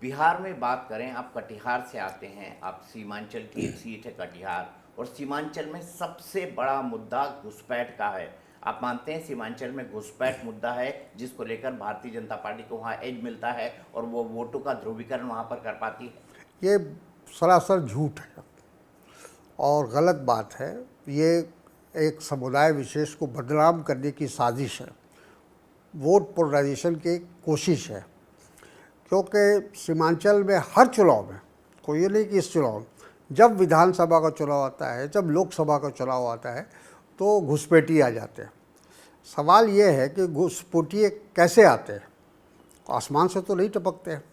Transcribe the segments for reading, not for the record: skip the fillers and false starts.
बिहार में बात करें, आप कटिहार से आते हैं, आप सीमांचल की एक सीट है कटिहार, और सीमांचल में सबसे बड़ा मुद्दा घुसपैठ का है। आप मानते हैं सीमांचल में घुसपैठ मुद्दा है जिसको लेकर भारतीय जनता पार्टी को वहाँ एज मिलता है और वो वोटों का ध्रुवीकरण वहाँ पर कर पाती है? ये सरासर झूठ है और गलत बात है। ये एक समुदाय विशेष को बदनाम करने की साजिश है, वोट पोलराइजेशन की कोशिश है। क्योंकि सीमांचल में हर चुनाव में, कोई ये नहीं कि इस चुनाव में, जब विधानसभा का चुनाव आता है, जब लोकसभा का चुनाव आता है, तो घुसपैठी आ जाते हैं। सवाल ये है कि घुसपैठिए कैसे आते हैं? आसमान से तो नहीं टपकते हैं,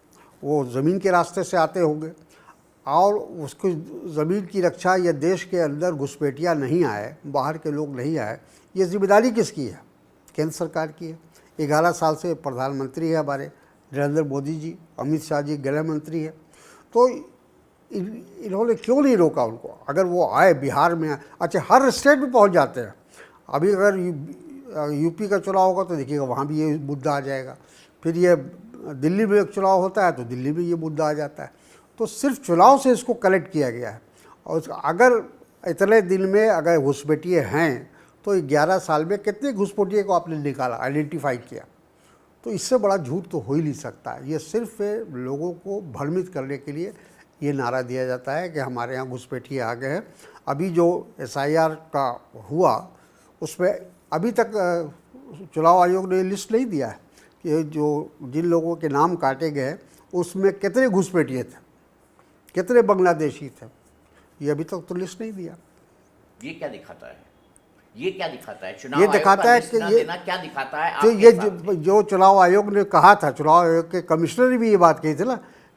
वो ज़मीन के रास्ते से आते होंगे। और उसको ज़मीन की रक्षा, या देश के अंदर घुसपैठिया नहीं आए, बाहर के लोग नहीं आए, ये जिम्मेदारी किसकी है? केंद्र सरकार की है। 11 साल से प्रधानमंत्री है हमारे नरेंद्र मोदी जी, अमित शाह जी गृह मंत्री है। तो इन्होंने क्यों नहीं रोका उनको? अगर वो आए बिहार में, अच्छा हर स्टेट में पहुंच जाते हैं। अभी अगर यूपी का चुनाव होगा तो देखिएगा वहाँ भी ये मुद्दा आ जाएगा। फिर ये दिल्ली में एक चुनाव होता है तो दिल्ली में ये मुद्दा आ जाता है। तो सिर्फ चुनाव से इसको कलेक्ट किया गया है। और अगर इतने दिन में अगर घुसपैठिए हैं तो 11 साल में कितने घुसपैठिए को आपने निकाला, आइडेंटिफाई किया? तो इससे बड़ा झूठ तो हो ही नहीं सकता। ये सिर्फ लोगों को भ्रमित करने के लिए ये नारा दिया जाता है कि हमारे यहाँ घुसपैठिए आ गए हैं। अभी जो SIR का हुआ उसमें अभी तक चुनाव आयोग ने लिस्ट नहीं दिया है कि जो जिन लोगों के नाम काटे गए उसमें कितने घुसपैठिए थे, कितने बांग्लादेशी थे। ये अभी तक तो लिस्ट नहीं दिया। ये क्या दिखाता है? ये क्या दिखाता है? चुनाव ये आयोग दिखाता का है लिस्ट कि ना ये देना क्या दिखाता है जो आपके ये हिसाब से? जो चुनाव आयोग ने कहा था, चुनाव आयोग के कमिश्नर ने भी ये बात कही थी ना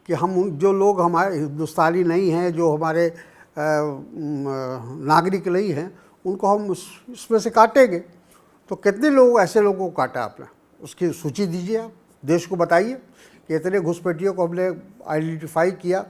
कि हम जो लोग हमारे हिंदुस्तानी नहीं हैं, जो हमारे नागरिक नहीं हैं, उनको हम इसमें से काटेंगे। तो कितने लोग ऐसे लोगों को काटा आपने? उसकी सूची दीजिए, आप देश को बताइए कि इतने घुसपैठियों को हमने आइडेंटिफाई किया।